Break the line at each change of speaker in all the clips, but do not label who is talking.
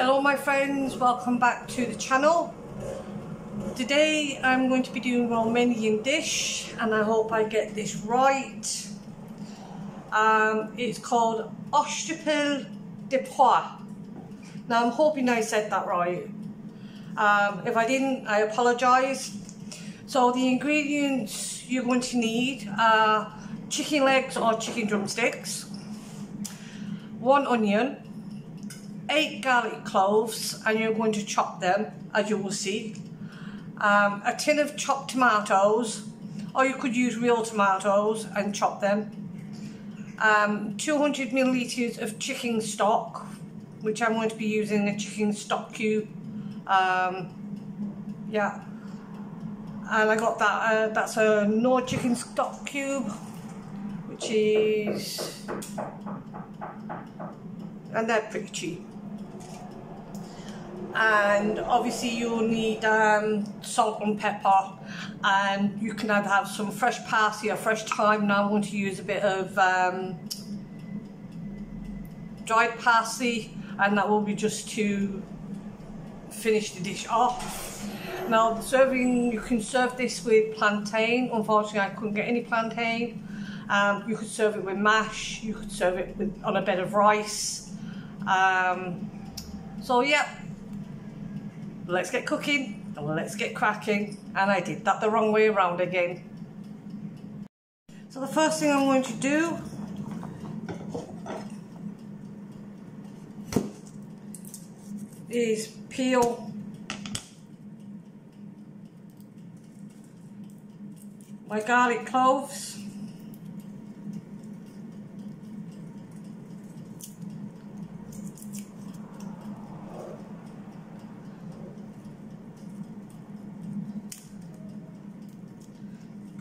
Hello my friends, welcome back to the channel. Today I'm going to be doing a Romanian dish and I hope I get this right. It's called Ostropel de pois. Now I'm hoping I said that right. If I didn't, I apologise. So the ingredients you're going to need are chicken legs or chicken drumsticks, 1 onion, 8 garlic cloves, and you're going to chop them as you will see, a tin of chopped tomatoes, or you could use real tomatoes and chop them, 200 millilitres of chicken stock, which I'm going to be using a chicken stock cube, yeah, and I got that, that's a no chicken stock cube, which is, and they're pretty cheap. And obviously you'll need salt and pepper, and you can either have some fresh parsley or fresh thyme. Now I'm going to use a bit of dried parsley, and that will be just to finish the dish off. Now serving, you can serve this with plantain. Unfortunately I couldn't get any plantain. You could serve it with mash, you could serve it with, on a bed of rice. So yeah, let's get cooking and let's get cracking. And I did that the wrong way around again. So the first thing I'm going to do is peel my garlic cloves.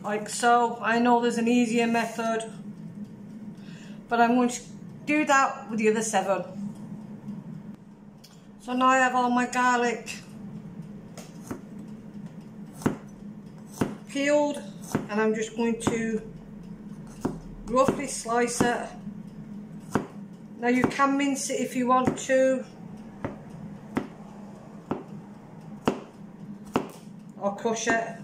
Like so. I know there's an easier method, but I'm going to do that with the other 7. So now I have all my garlic peeled, and I'm just going to roughly slice it. Now you can mince it if you want to, or crush it.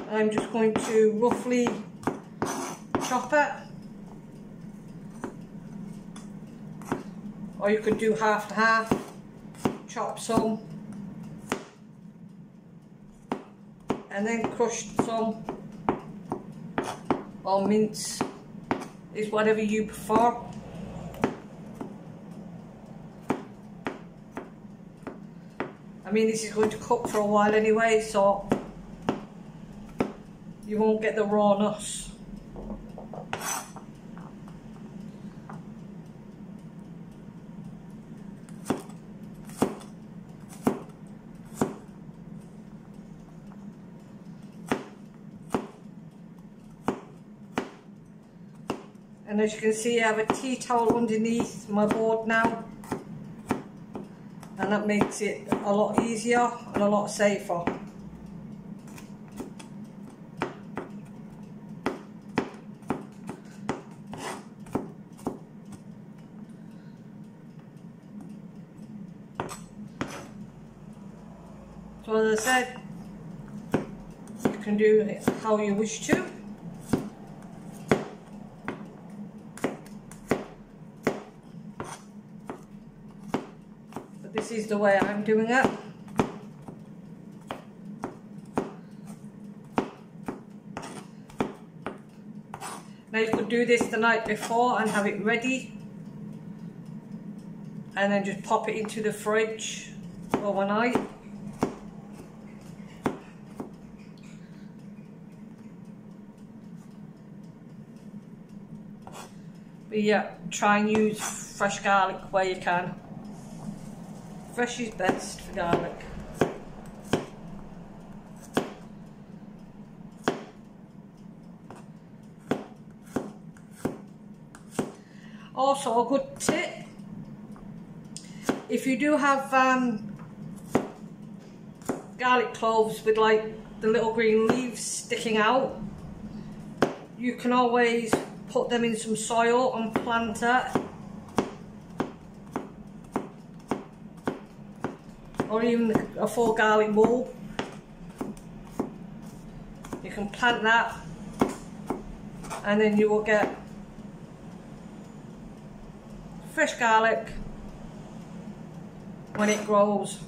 I'm just going to roughly chop it, or you could do half and half, chop some and then crush some, or mince, is whatever you prefer. I mean, this is going to cook for a while anyway, so you won't get the rawness. And as you can see, I have a tea towel underneath my board now, and that makes it a lot easier and a lot safer. So as I said, you can do it how you wish to. But this is the way I'm doing it. Now you could do this the night before and have it ready, and then just pop it into the fridge overnight. But yeah, try and use fresh garlic where you can. Fresh is best for garlic. Also a good tip, if you do have garlic cloves with like the little green leaves sticking out, you can always put them in some soil and plant it, or even a full garlic bulb. You can plant that, and then you will get fresh garlic when it grows.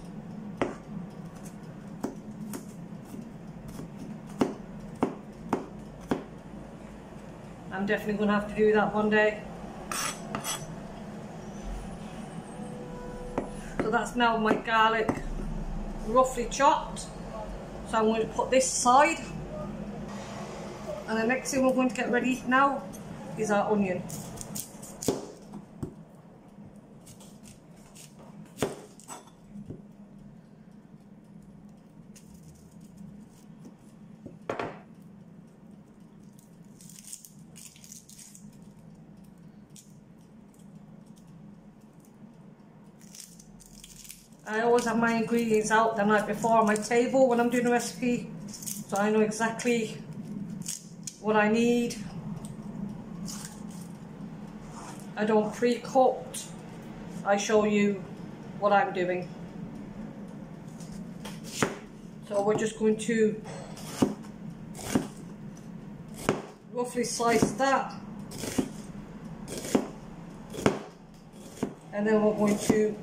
I'm definitely going to have to do that one day. So that's now my garlic roughly chopped. So I'm going to put this aside. And the next thing we're going to get ready now is our onion. I always have my ingredients out the night before on my table when I'm doing a recipe, so I know exactly what I need. I don't pre-cooked, I show you what I'm doing. So we're just going to roughly slice that, and then we're going to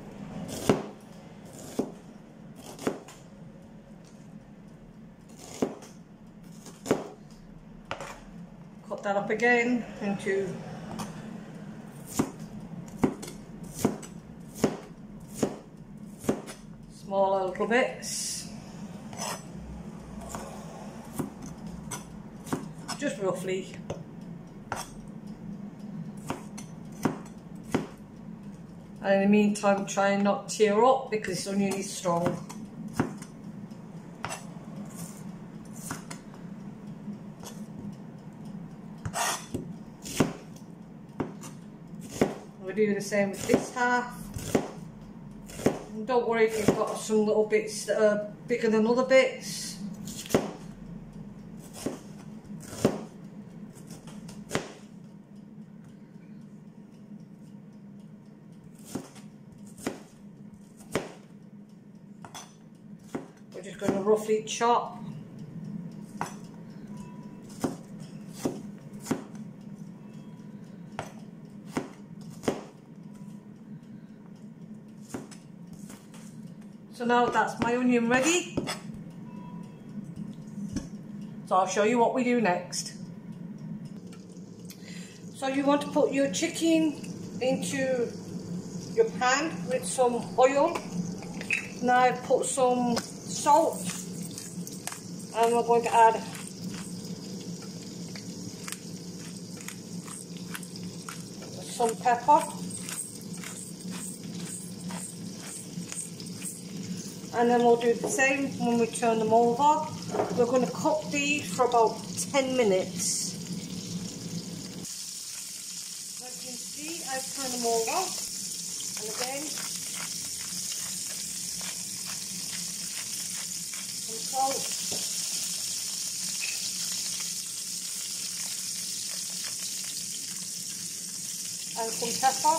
cut that up again into smaller little bits, just roughly. And in the meantime, try and not tear up because this onion is strong. We're doing the same with this half. And don't worry if you've got some little bits that are bigger than other bits. We're just going to roughly chop. So now that's my onion ready. So I'll show you what we do next. So you want to put your chicken into your pan with some oil. Now I've put some salt, and we're going to add some pepper. And then we'll do the same when we turn them over. We're going to cook these for about 10 minutes. As you can see, I've turned them over. And again, some salt. And some pepper.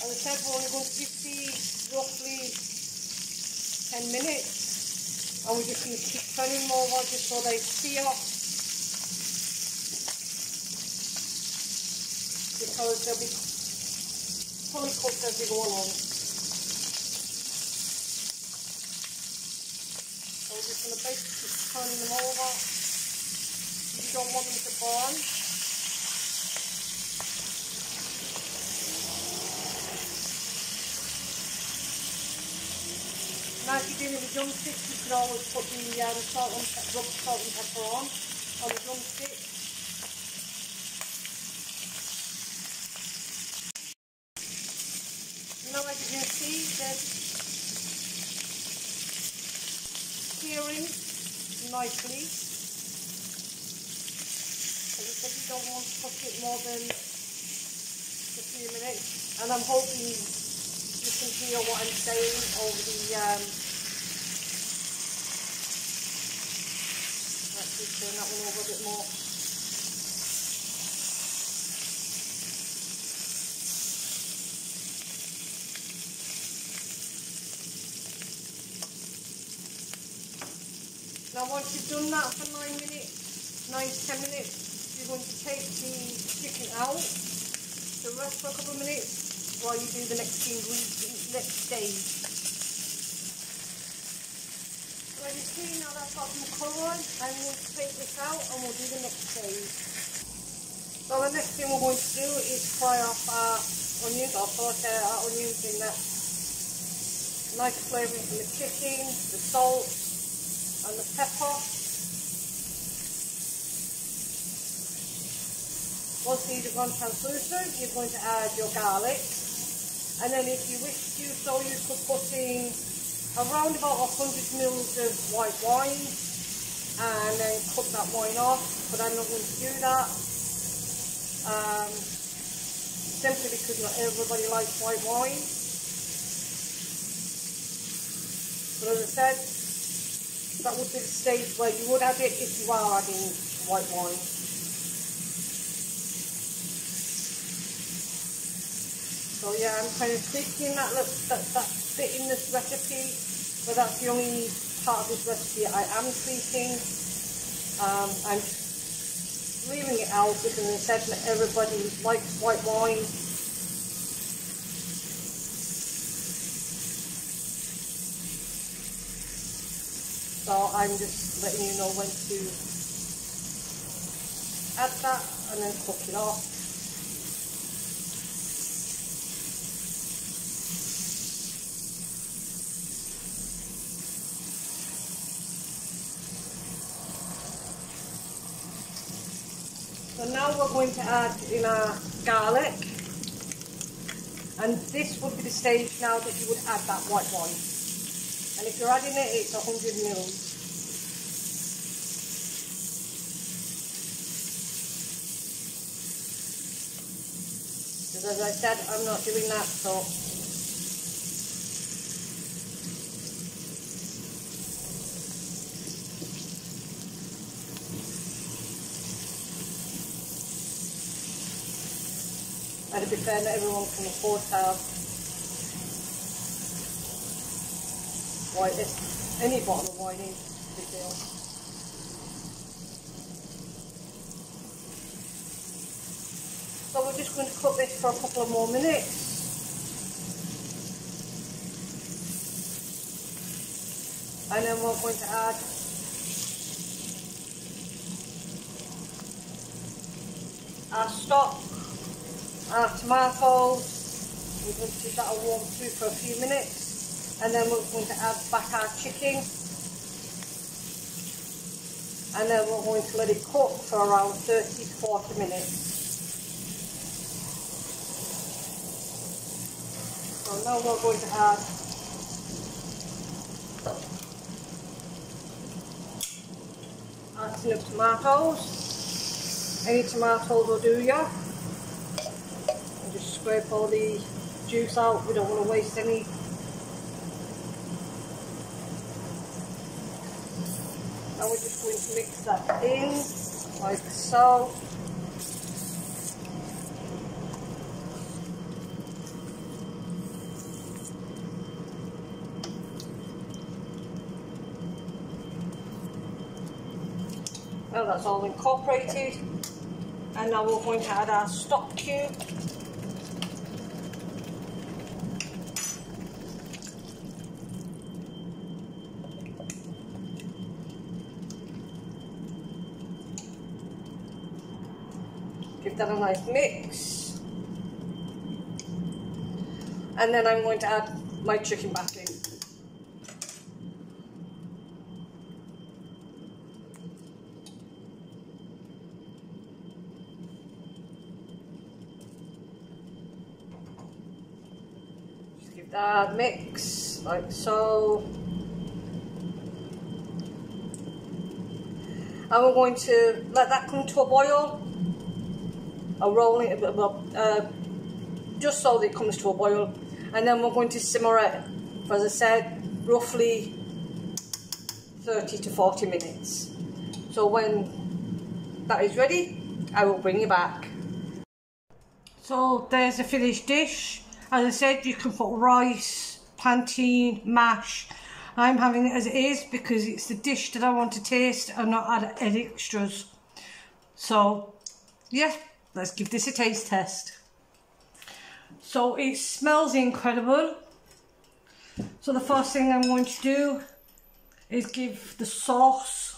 As I said, we're only going to give these roughly 10 minutes, and we're just going to keep turning them over just so they sear, because they'll be fully cooked as they go along. So we're just going to basically keep turning them over. You don't want them to burn. Now if you're doing the drumsticks, you could always put the salt and pepper on the drumstick. Now as you can see, they're searing nicely. As I said, you don't want to cook it more than a few minutes, and I'm hoping you can hear what I'm saying over the Just turn that one over a bit more. Now once you've done that for 9 to 10 minutes, you're going to take the chicken out to rest for a couple of minutes while you do the next stage. So as you see now that's got some colour on, I'm going to take this out and we'll do the next stage. So the next thing we're going to do is fry off our onions, or saute our onions in that nice flavouring from the chicken, the salt and the pepper. Once these have gone translucent, you're going to add your garlic, and then if you wish to do so, you could put in around about 100 ml of white wine and then cut that wine off, but I'm not going to do that simply because not everybody likes white wine. But as I said, that would be the stage where you would add it if you are adding white wine. So yeah, I'm kind of tweaking that bit in this recipe, but that's the only part of this recipe I am tweaking. I'm leaving it out because I said that everybody likes white wine. So I'm just letting you know when to add that and then cook it off. So now we're going to add in our garlic, and this would be the stage now that you would add that white wine. And if you're adding it, it's 100 ml. Because as I said, I'm not doing that, so and to be fair, not everyone can afford to have any bottle of wine in the deal. So we're just going to cook this for a couple of more minutes. And then we're going to add our stock, our tomatoes. We're going to give that a warm through for a few minutes. And then we're going to add back our chicken, and then we're going to let it cook for around 30 to 40 minutes. So now we're going to add our tin of tomatoes. Any tomatoes will do, yeah. And just scrape all the juice out, we don't want to waste any. Now we're just going to mix that in, like so. Now that's all incorporated. And now we're going to add our stock cube. Give that a nice mix, and then I'm going to add my chicken back in. Just give that a mix like so, and we're going to let that come to a boil. I'll roll it just so that it comes to a boil, and then we're going to simmer it for, as I said, roughly 30 to 40 minutes. So So when that is ready, I will bring you back. So there's a finished dish. As I said, you can put rice, plantain, mash. I'm having it as it is because it's the dish that I want to taste and not add any extras. So yeah, let's give this a taste test. So it smells incredible. So the first thing I'm going to do is give the sauce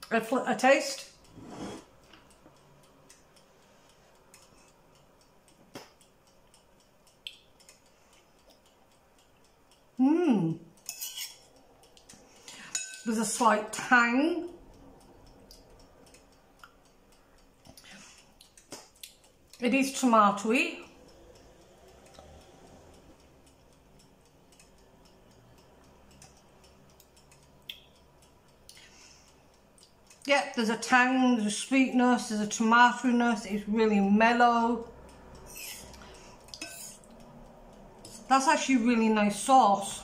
a taste. There's a slight tang. It is tomatoey. Yeah, there's a tang, there's a sweetness, there's a tomatoiness. It's really mellow. That's actually really nice sauce.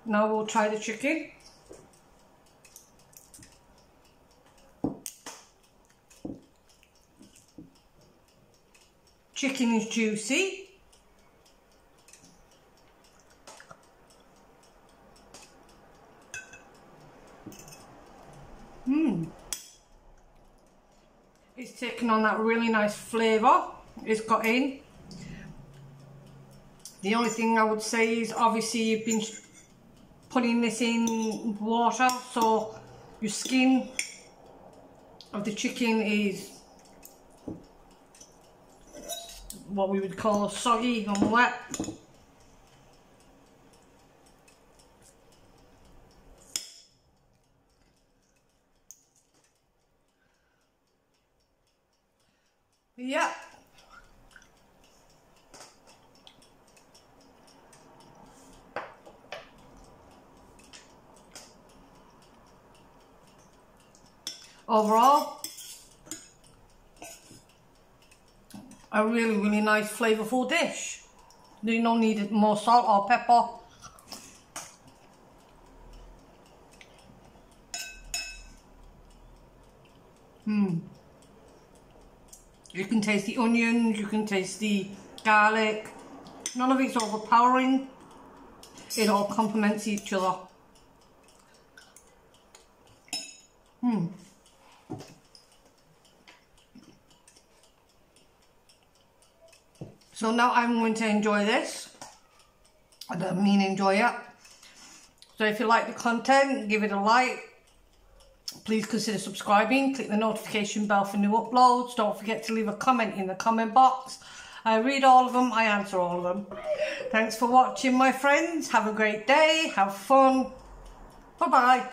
Now we'll try the chicken. Chicken is juicy. It's taken on that really nice flavour it's got in. The only thing I would say is obviously you've been putting this in water, so your skin of the chicken is what we would call soggy and wet. Yeah. Overall, a really nice flavourful dish. You don't need more salt or pepper. You can taste the onions, you can taste the garlic. None of it's overpowering. It all complements each other. So now I'm going to enjoy this. I don't mean enjoy it. So if you like the content, give it a like. Please consider subscribing. Click the notification bell for new uploads. Don't forget to leave a comment in the comment box. I read all of them. I answer all of them. Thanks for watching, my friends. Have a great day. Have fun. Bye-bye.